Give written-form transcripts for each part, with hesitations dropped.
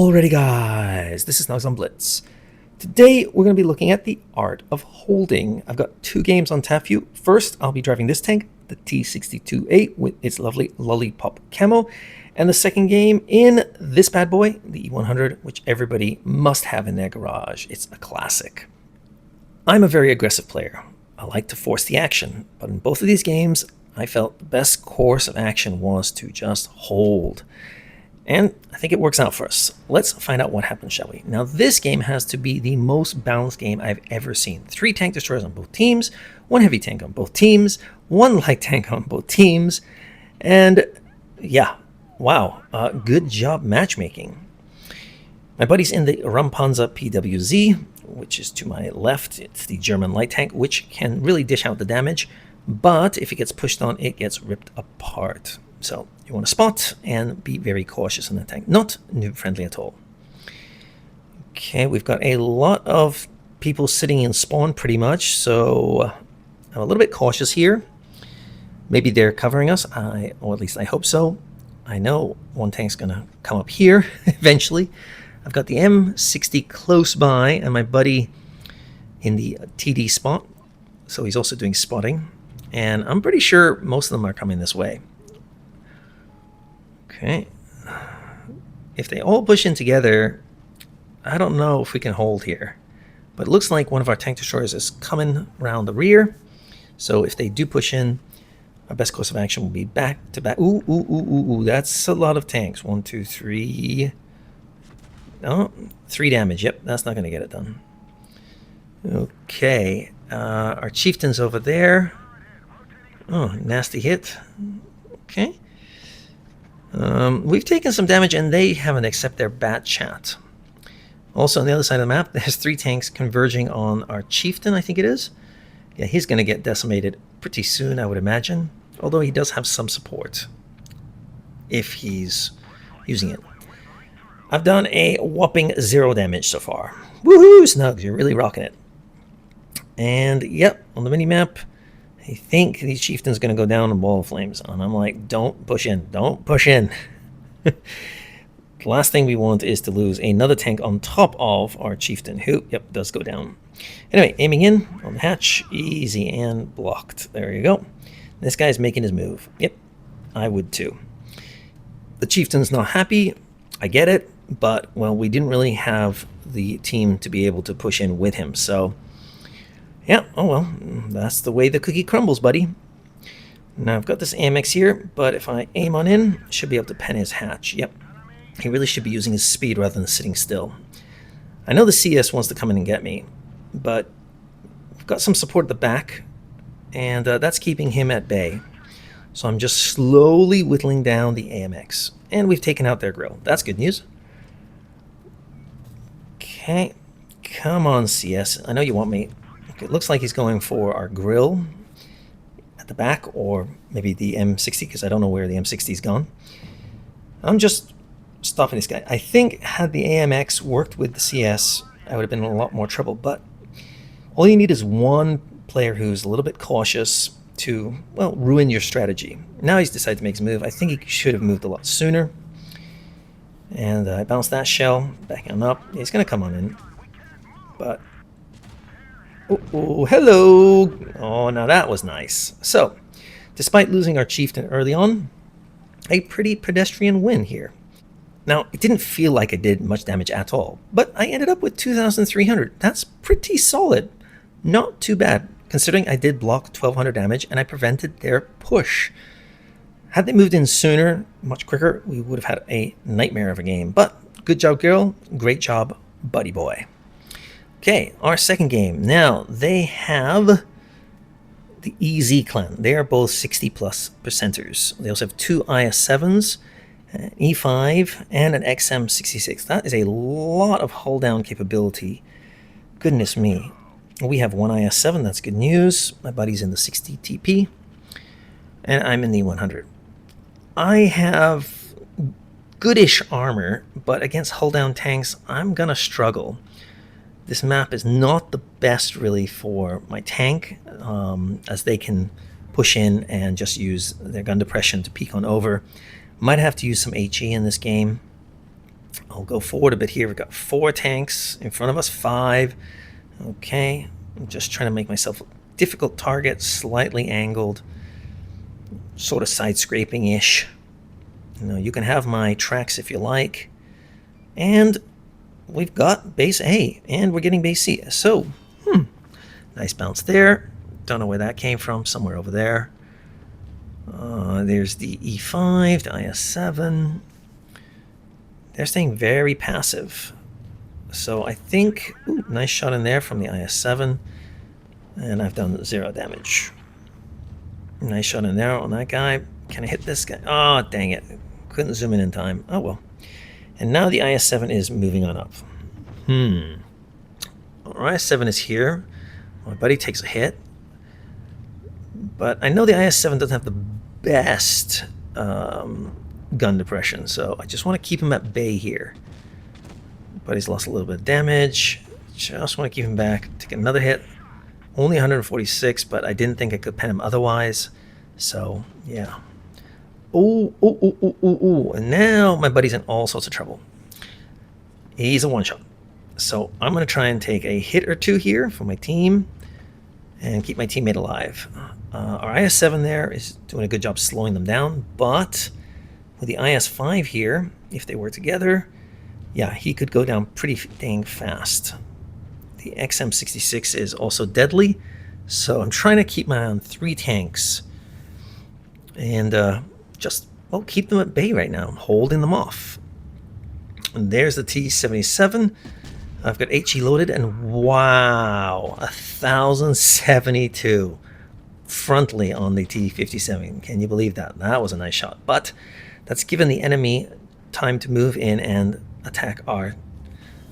Alrighty guys, this is Snugsonblitz. Today we're going to be looking at the art of holding. I've got two games on tap view. First, I'll be driving this tank, the T62A with its lovely lollipop camo. And the second game in this bad boy, the E100, which everybody must have in their garage. It's a classic. I'm a very aggressive player. I like to force the action, but in both of these games, I felt the best course of action was to just hold. And I think it works out for us. Let's find out what happens, shall we? Now, this game has to be the most balanced game I've ever seen. 3 tank destroyers on both teams, 1 heavy tank on both teams, 1 light tank on both teams, and yeah, wow, good job matchmaking. My buddy's in the Rampanzer PWZ, which is to my left. It's the German light tank, which can really dish out the damage, but if it gets pushed on, it gets ripped apart. So you want to spot and be very cautious in the tank. Not noob friendly at all. Okay, we've got a lot of people sitting in spawn pretty much, so I'm a little bit cautious here. Maybe they're covering us, or at least I hope so. I know one tank's gonna come up here eventually. I've got the M60 close by and my buddy in the TD spot, so he's also doing spotting. And I'm pretty sure most of them are coming this way. Okay, if they all push in together, I don't know if we can hold here. But it looks like one of our tank destroyers is coming around the rear. So if they do push in, our best course of action will be back to back. Ooh, that's a lot of tanks. 1, 2, 3. No, 3 damage. Yep, that's not going to get it done. Okay, our chieftain's over there. Oh, nasty hit. Okay. We've taken some damage and they haven't accepted their bad chat. Also on the other side of the map, there's 3 tanks converging on our chieftain, I think it is. Yeah, he's going to get decimated pretty soon, I would imagine. Although he does have some support if he's using it. I've done a whopping 0 damage so far. Woohoo, Snugs, you're really rocking it. And yep, on the mini-map, I think the chieftain's going to go down in ball of flames. And I'm like, don't push in. Don't push in. The last thing we want is to lose another tank on top of our chieftain, who, yep, does go down. Anyway, aiming in on the hatch. Easy and blocked. There you go. This guy's making his move. Yep, I would too. The chieftain's not happy. I get it. But, well, we didn't really have the team to be able to push in with him. So, yeah, oh well, that's the way the cookie crumbles, buddy. Now I've got this AMX here, but if I aim on in, I should be able to pen his hatch. Yep, he really should be using his speed rather than sitting still. I know the CS wants to come in and get me, but I've got some support at the back, and that's keeping him at bay. So I'm just slowly whittling down the AMX, and we've taken out their grill. That's good news. Okay, come on CS, I know you want me. It looks like he's going for our grill at the back, or maybe the M60, because I don't know where the M60's gone. I'm just stopping this guy. I think had the AMX worked with the CS, I would have been in a lot more trouble, but all you need is one player who's a little bit cautious to, well, ruin your strategy. Now he's decided to make his move. I think he should have moved a lot sooner. And I bounced that shell, backing him up. He's going to come on in, but... Oh, hello! Oh, now that was nice. So, despite losing our chieftain early on, a pretty pedestrian win here. Now, it didn't feel like I did much damage at all, but I ended up with 2,300. That's pretty solid. Not too bad, considering I did block 1,200 damage and I prevented their push. Had they moved in sooner, much quicker, we would have had a nightmare of a game. But good job, girl. Great job, buddy boy. Okay, our second game. Now, they have the EZ clan. They are both 60 plus percenters. They also have 2 IS-7s, an E5, and an XM66. That is a lot of hull down capability. Goodness me. We have 1 IS-7, that's good news. My buddy's in the 60 TP, and I'm in the 100. I have goodish armor, but against hull down tanks, I'm gonna struggle. This map is not the best really for my tank, as they can push in and just use their gun depression to peek on over. Might have to use some HE in this game. I'll go forward a bit here. We've got 4 tanks in front of us, 5. Okay, I'm just trying to make myself a difficult target, slightly angled, sort of side scraping-ish. You can have my tracks if you like. And we've got base A, and we're getting base C. So, nice bounce there. Don't know where that came from, somewhere over there. There's the E5, the IS7. They're staying very passive. So I think, nice shot in there from the IS7. And I've done 0 damage. Nice shot in there on that guy. Can I hit this guy? Oh, dang it. Couldn't zoom in time. Oh, well. And now the IS7 is moving on up. Our IS7 is here. My buddy takes a hit. But I know the IS7 doesn't have the best gun depression, so I just want to keep him at bay here. Buddy's lost a little bit of damage. Just want to keep him back. Take another hit. Only 146, but I didn't think I could pen him otherwise. So, yeah. And now my buddy's in all sorts of trouble. He's a one-shot. So I'm going to try and take a hit or 2 here for my team and keep my teammate alive. Our IS-7 there is doing a good job slowing them down, but with the IS-5 here, if they were together, yeah, he could go down pretty dang fast. The XM66 is also deadly, so I'm trying to keep my eye on 3 tanks and just, keep them at bay right now. I'm holding them off. And there's the T-77. I've got HE loaded, and wow, 1,072 frontally on the T-57. Can you believe that? That was a nice shot. But that's given the enemy time to move in and attack our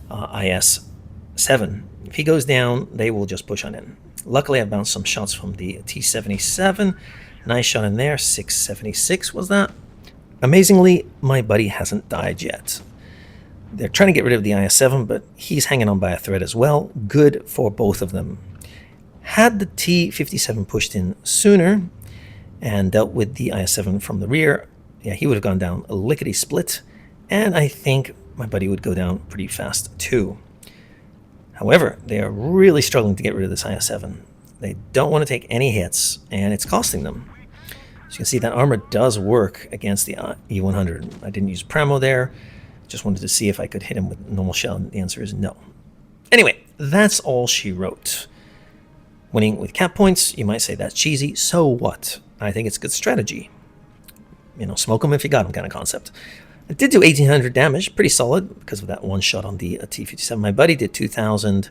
IS-7. If he goes down, they will just push on in. Luckily, I bounced some shots from the T-77. Nice shot in there. 676 was that. Amazingly, my buddy hasn't died yet. They're trying to get rid of the IS-7, but he's hanging on by a thread as well. Good for both of them. Had the T-57 pushed in sooner and dealt with the IS-7 from the rear, yeah, he would have gone down a lickety-split, and I think my buddy would go down pretty fast too. However, they are really struggling to get rid of this IS-7. They don't want to take any hits, and it's costing them. As you can see, that armor does work against the E100. I didn't use Pramo there. Just wanted to see if I could hit him with normal shell, and the answer is no. Anyway, that's all she wrote. Winning with cap points, you might say that's cheesy. So what? I think it's good strategy. Smoke them if you got them kind of concept. I did do 1,800 damage, pretty solid because of that one shot on the T-57. My buddy did 2,000.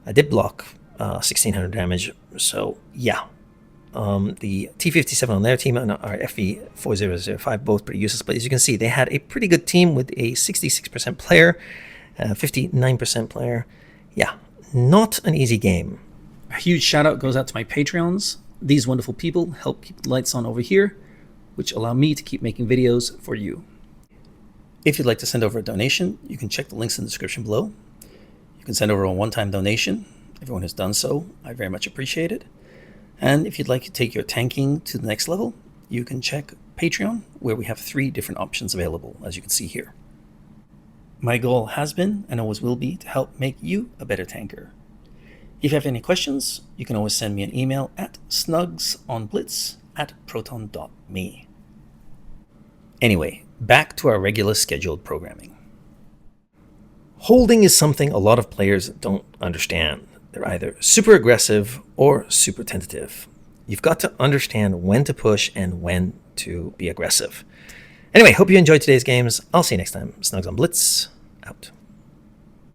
I did block 1,600 damage. So yeah, the T-57 on their team and our FV4005 both pretty useless. But as you can see, they had a pretty good team with a 66% player, 59% player. Yeah, not an easy game. A huge shout out goes out to my Patreons. These wonderful people help keep the lights on over here, which allow me to keep making videos for you. If you'd like to send over a donation, you can check the links in the description below. You can send over a one-time donation. Everyone has done so. I very much appreciate it. And if you'd like to take your tanking to the next level, you can check Patreon, where we have 3 different options available, as you can see here. My goal has been, and always will be, to help make you a better tanker. If you have any questions, you can always send me an email at snugsonblitz@proton.me. Anyway, back to our regular scheduled programming. Holding is something a lot of players don't understand. They're either super aggressive or super tentative. You've got to understand when to push and when to be aggressive. Anyway, hope you enjoyed today's games. I'll see you next time. Snugsonblitz, out.